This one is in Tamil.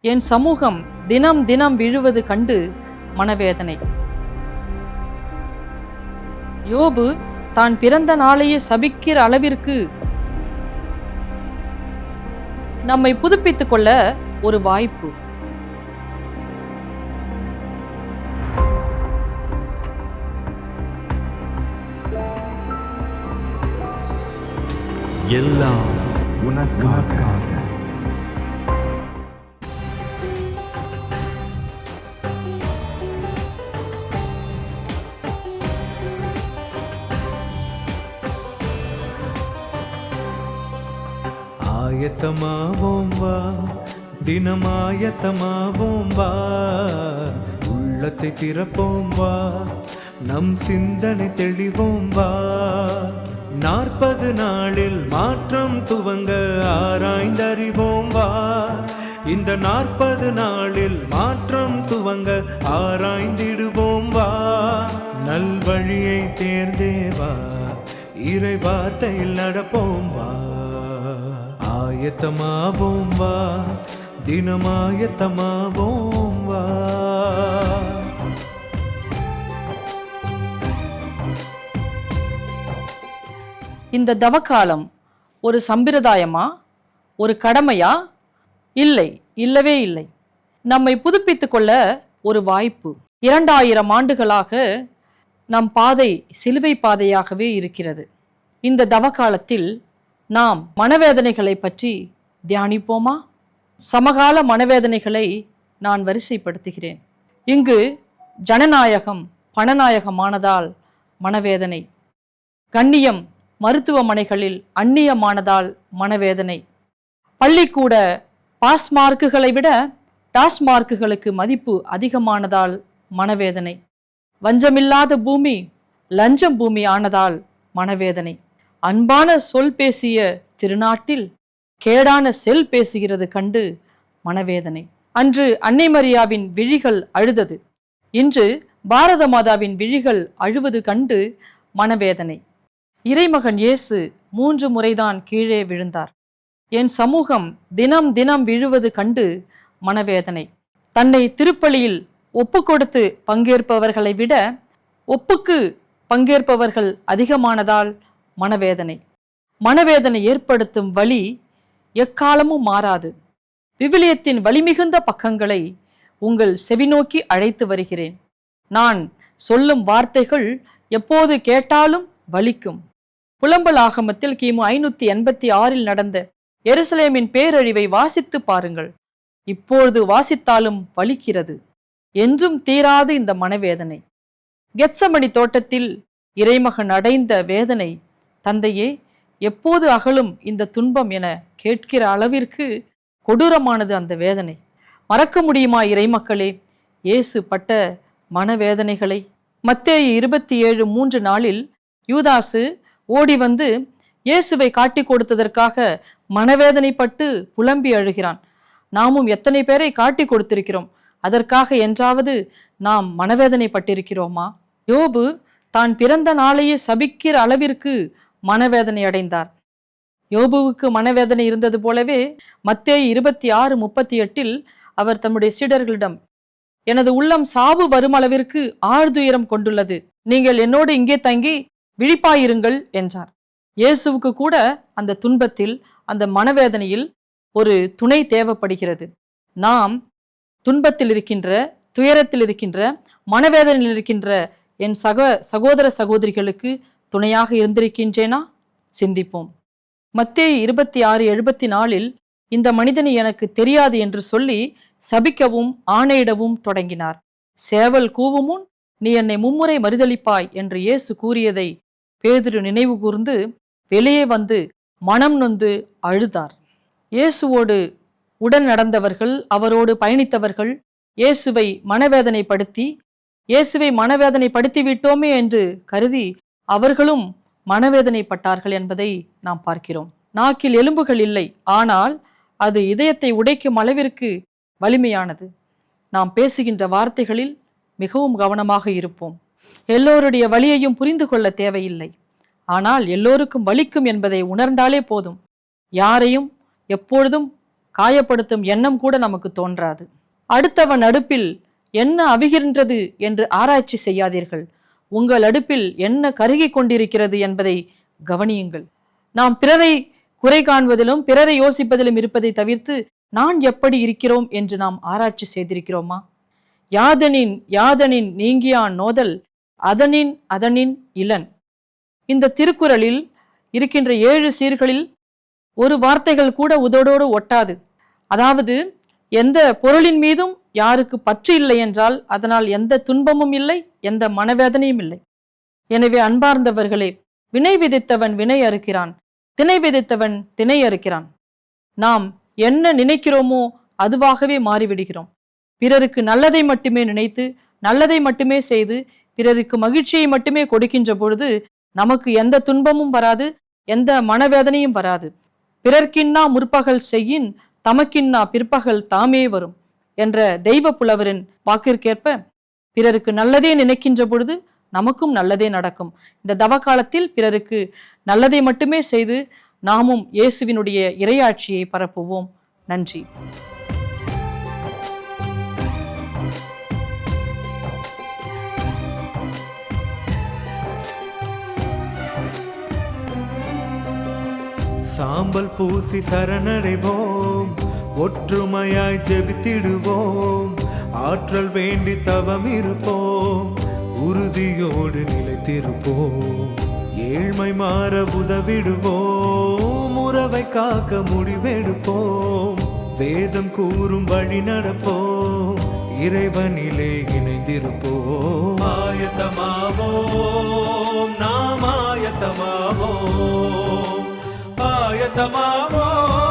என் சமூகம் தினம் தினம் விழுவது கண்டு மனவேதனை. யோபு தான் பிறந்த நாளையே சபிக்கிற அளவிற்கு நம்மை புதுப்பித்துக் கொள்ள ஒரு வாய்ப்பு. எல்லாம் உனக்காக. ஆயத்தமாவோம் வா, தினமாயத்தமாவோம் வா, உள்ளத்தை திறப்போம் வா, நம் சிந்தனை தெளிவோம் வா. 40 நாளில் மாற்றம் துவங்க ஆராய்ந்தறிவோம் வா. இந்த 40 நாளில் மாற்றம் துவங்க ஆராய்ந்திடுவோம் வா. நல்வழியை தேர்ந்தே வா, இறை வார்த்தையில் நடப்போம் வா. ஆயத்தமாவோம் வா, தினமாயத்தமாவோம் வா. இந்த தவக்காலம் ஒரு சம்பிரதாயமா, ஒரு கடமையா? இல்லை, இல்லவே இல்லை. நம்மை புதுப்பித்துக் கொள்ள ஒரு வாய்ப்பு. 2000 ஆண்டுகளாக நம் பாதை சிலுவை பாதையாகவே இருக்கிறது. இந்த தவக்காலத்தில் நாம் மனவேதனைகளை பற்றி தியானிப்போமா? சமகால மனவேதனைகளை நான் வரிசைப்படுத்துகிறேன். இங்கு ஜனநாயகம் பணநாயகமானதால் மனவேதனை, கண்ணியம் மருத்துவமனைகளில் அந்நியமானதால் மனவேதனை, பள்ளிக்கூட பாஸ் மார்க்குகளை விட டாஸ்மார்க்குகளுக்கு மதிப்பு அதிகமானதால் மனவேதனை, வஞ்சமில்லாத பூமி லஞ்சம் பூமி ஆனதால் மனவேதனை, அன்பான சொல் பேசிய திருநாட்டில் கேடான செல் பேசுகிறது கண்டு மனவேதனை. அன்று அன்னை மரியாவின் விழிகள் அழுதது, இன்று பாரத மாதாவின் விழிகள் அழுவது கண்டு மனவேதனை. இறைமகன் இயேசு 3 முறைதான் கீழே விழுந்தார். என் சமூகம் தினம் தினம் விழுவது கண்டு மனவேதனை. தன்னை திருப்பலியில் ஒப்பு கொடுத்து பங்கேற்பவர்களை விட ஒப்புக்கு பங்கேற்பவர்கள் அதிகமானதால் மனவேதனை. மனவேதனை ஏற்படுத்தும் வலி எக்காலமும் மாறாது. விவிலியத்தின் வலிமிகுந்த பக்கங்களை உங்கள் செவிநோக்கி அழைத்து வருகிறேன். நான் சொல்லும் வார்த்தைகள் எப்போது கேட்டாலும் வலிக்கும். புலம்பல் ஆகமத்தில் கிமு 586 நடந்த எருசலேமின் பேரழிவை வாசித்து பாருங்கள். இப்பொழுது வாசித்தாலும் வலிக்கிறது. என்றும் தீராது இந்த மனவேதனை. கெத்சமனி தோட்டத்தில் இறைமகன் அடைந்த வேதனை, தந்தையே எப்போது அகலும் இந்த துன்பம் என கேட்கிற அளவிற்கு கொடூரமானது அந்த வேதனை. மறக்க முடியுமா இறைமக்களே இயேசு பட்ட மனவேதனைகளை? மத்தேயு 27:3 நாளில் யூதாசு ஓடி வந்து இயேசுவை காட்டி கொடுத்ததற்காக மனவேதனைப்பட்டு புலம்பி அழுகிறான். நாமும் எத்தனை பேரை காட்டி கொடுத்திருக்கிறோம், அதற்காக என்றாவது நாம் மனவேதனைப்பட்டிருக்கிறோமா? யோபு தான் பிறந்த நாளையே சபிக்கிற அளவிற்கு மனவேதனை அடைந்தார். யோபுவுக்கு மனவேதனை இருந்தது போலவே மத்தேயு 26:38 அவர் தம்முடைய சீடர்களிடம், எனது உள்ளம் சாவு வருமளவிற்கு ஆழ்துயரம் கொண்டுள்ளது, நீங்கள் என்னோடு இங்கே தங்கி விழிப்பாயிருங்கள் என்றார். இயேசுவுக்கு கூட அந்த துன்பத்தில், அந்த மனவேதனையில் ஒரு துணை தேவைப்படுகிறது. நாம் துன்பத்தில் இருக்கின்ற, துயரத்தில் இருக்கின்ற, மனவேதனையில் இருக்கின்ற என் சகோதர சகோதரிகளுக்கு துணையாக இருந்திருக்கின்றேனா? சிந்திப்போம். மத்தேயு 26:74 இந்த மனிதனை எனக்கு தெரியாது என்று சொல்லி சபிக்கவும் ஆணையிடவும் தொடங்கினார். சேவல் கூவுமுன் நீ என்னை 3 முறை மறுதலிப்பாய் என்று இயேசு கூறியதை பேதுரு நினைவு கூர்ந்து வெளியே வந்து மனம் நொந்து அழுதார். இயேசுவோடு உடன் நடந்தவர்கள், அவரோடு பயணித்தவர்கள் இயேசுவை மனவேதனைப்படுத்தி விட்டோமே என்று கருதி அவர்களும் மனவேதனைப்பட்டார்கள் என்பதை நாம் பார்க்கிறோம். நாக்கில் எலும்புகள் இல்லை, ஆனால் அது இதயத்தை உடைக்கும் அளவிற்கு வலிமையானது. நாம் பேசுகின்ற வார்த்தைகளில் மிகவும் கவனமாக இருப்போம். எல்லோருடைய வலியையும் புரிந்து கொள்ள தேவையில்லை, ஆனால் எல்லோருக்கும் வலிக்கும் என்பதை உணர்ந்தாலே போதும். யாரையும் எப்பொழுதும் காயப்படுத்தும் எண்ணம் கூட நமக்கு தோன்றாது. அடுத்தவன் அடுப்பில் என்ன அவிகின்றது என்று ஆராய்ச்சி செய்யாதீர்கள், உங்கள் அடுப்பில் என்ன கருகி கொண்டிருக்கிறது என்பதை கவனியுங்கள். நாம் பிறரை குறை காண்பதிலும் பிறரை யோசிப்பதிலும் இருப்பதை தவிர்த்து நான் எப்படி இருக்கிறோம் என்று நாம் ஆராய்ச்சி செய்திருக்கிறோமா? யாதனின் யாதனின் நீங்கியான் நோதல் அதனின் அதனின் இளன். இந்த திருக்குறளில் இருக்கின்ற 7 சீர்களில் ஒரு வார்த்தைகள் கூட உதடோடு ஒட்டாது. அதாவது எந்த பொருளின் மீதும் யாருக்கு பற்று இல்லை என்றால் அதனால் எந்த துன்பமும் இல்லை, எந்த மனவேதனையும் இல்லை. எனவே அன்பார்ந்தவர்களே, வினை விதைத்தவன் வினை அறுக்கிறான், திணை விதைத்தவன் திணை அறுக்கிறான். நாம் என்ன நினைக்கிறோமோ அதுவாகவே மாறிவிடுகிறோம். பிறருக்கு நல்லதை மட்டுமே நினைத்து நல்லதை மட்டுமே செய்து பிறருக்கு மகிழ்ச்சியை மட்டுமே கொடுக்கின்ற பொழுது நமக்கு எந்த துன்பமும் வராது, எந்த மனவேதனையும் வராது. பிறர்க்கின்னா முற்பகல் செய்யின் தமக்கின்னா பிற்பகல் தாமே வரும் என்ற தெய்வ புலவரின் வாக்கிற்கேற்ப பிறருக்கு நல்லதே நினைக்கின்ற பொழுது நமக்கும் நல்லதே நடக்கும். இந்த தவ காலத்தில் பிறருக்கு நல்லதை மட்டுமே செய்து நாமும் இயேசுவினுடைய இறையாட்சியை பரப்புவோம். நன்றி. சாம்பல் பூசி சரணடைவோம், ஒற்றுமையாய் ஜெபித்திடுவோம், ஆற்றல் வேண்டி தவம் இருப்போம், உறுதியோடு நிலைத்திருப்போம், ஏழ்மை மாற உதவிடுவோம், உறவை காக்க முடிவெடுப்போம், வேதம் கூறும் வழி நடப்போம், இறைவனிலே இணைந்திருப்போம். ஆயத்தமாவோம், நாம் ஆயத்தமாவோம், ஆயத்தமாவோம்.